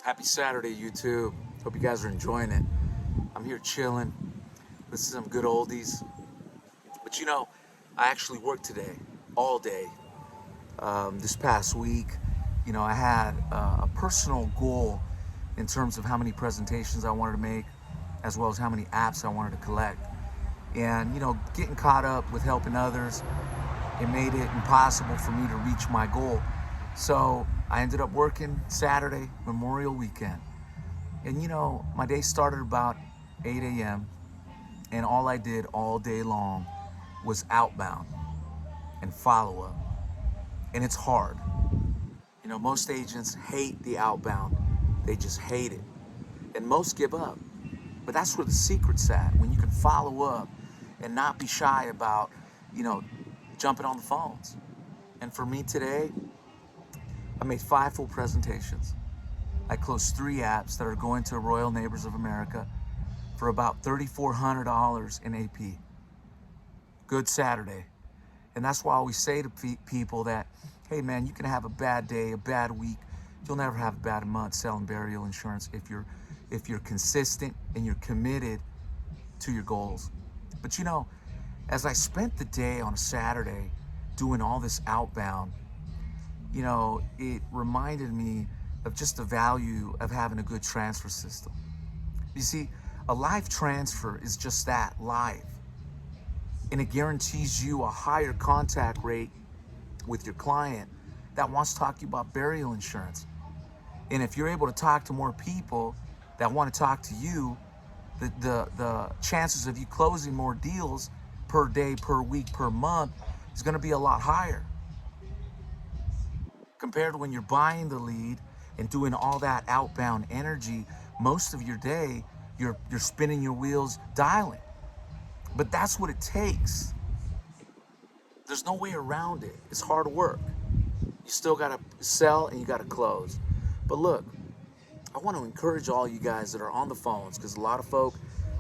Happy Saturday, YouTube. Hope you guys are enjoying it. I'm here chilling. This is some good oldies. But I actually worked today, all day. This past week, I had a personal goal in terms of how many presentations I wanted to make, as well as how many apps I wanted to collect. And, getting caught up with helping others, it made it impossible for me to reach my goal. So I ended up working Saturday, Memorial Weekend. And my day started about 8 a.m. and all I did all day long was outbound and follow up. And it's hard. Most agents hate the outbound. They just hate it. And most give up. But that's where the secret's at. When you can follow up and not be shy about, jumping on the phones. And for me today, I made 5 full presentations. I closed 3 apps that are going to Royal Neighbors of America for about $3,400 in AP. Good Saturday. And that's why I always say to people that, hey man, you can have a bad day, a bad week. You'll never have a bad month selling burial insurance if you're consistent and you're committed to your goals. But as I spent the day on a Saturday doing all this outbound, it reminded me of just the value of having a good transfer system. You see, a live transfer is just that, live. And it guarantees you a higher contact rate with your client that wants to talk to you about burial insurance. And if you're able to talk to more people that want to talk to you, the chances of you closing more deals per day, per week, per month is going to be a lot higher. Compared to when you're buying the lead and doing all that outbound energy, most of your day, you're spinning your wheels dialing. But that's what it takes. There's no way around it. It's hard work. You still got to sell and you got to close. But look, I want to encourage all you guys that are on the phones, because a lot of folk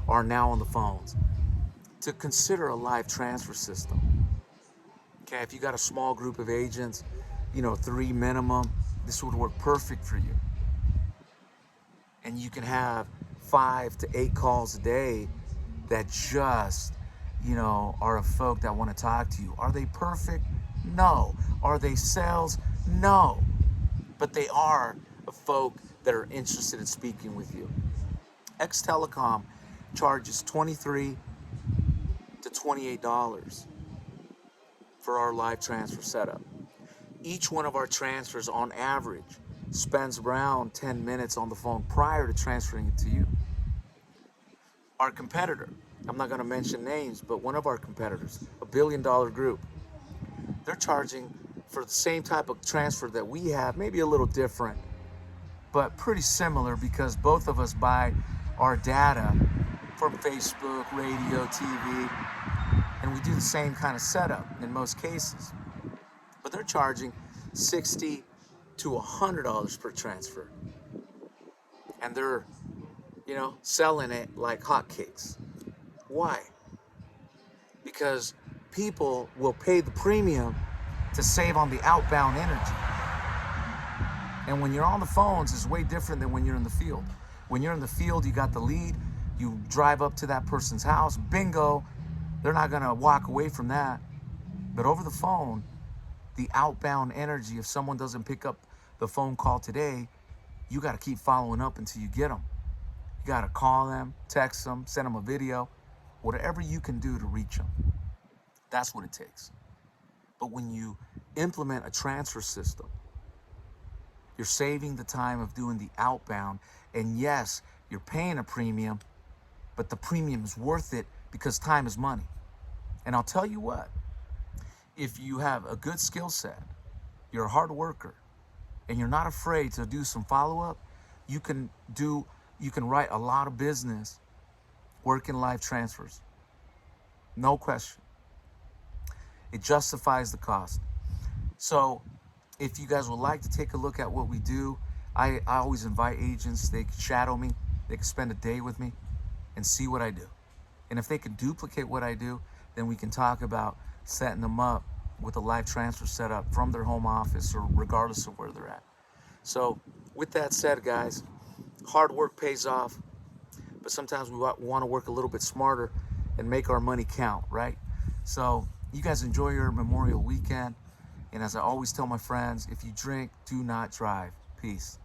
are now on the phones, to consider a live transfer system. Okay, if you got a small group of agents, 3 minimum, this would work perfect for you. And you can have 5 to 8 calls a day that just, are of folk that want to talk to you. Are they perfect? No. Are they sales? No. But they are of folk that are interested in speaking with you. X Telecom charges $23 to $28 for our live transfer setup. Each one of our transfers on average spends around 10 minutes on the phone prior to transferring it to you. Our competitor, I'm not going to mention names, but one of our competitors, a $1 billion group, they're charging for the same type of transfer that we have, maybe a little different, but pretty similar, because both of us buy our data from Facebook, radio, TV, and we do the same kind of setup in most cases. But they're charging $60 to $100 per transfer. And they're, selling it like hotcakes. Why? Because people will pay the premium to save on the outbound energy. And when you're on the phones, it's way different than when you're in the field. When you're in the field, you got the lead, you drive up to that person's house, bingo, they're not gonna walk away from that. But over the phone, the outbound energy, if someone doesn't pick up the phone call today, you gotta keep following up until you get them. You gotta call them, text them, send them a video, whatever you can do to reach them. That's what it takes. But when you implement a transfer system, you're saving the time of doing the outbound. And yes, you're paying a premium, but the premium is worth it because time is money. And I'll tell you what, if you have a good skill set, you're a hard worker, and you're not afraid to do some follow-up, you can write a lot of business working live transfers. No question. It justifies the cost. So if you guys would like to take a look at what we do, I always invite agents. They can shadow me. They can spend a day with me and see what I do. And if they can duplicate what I do, then we can talk about setting them up with a live transfer setup from their home office or regardless of where they're at. So with that said, guys, hard work pays off, but sometimes we want to work a little bit smarter and make our money count, right? So you guys enjoy your Memorial weekend. And as I always tell my friends, if you drink, do not drive. Peace.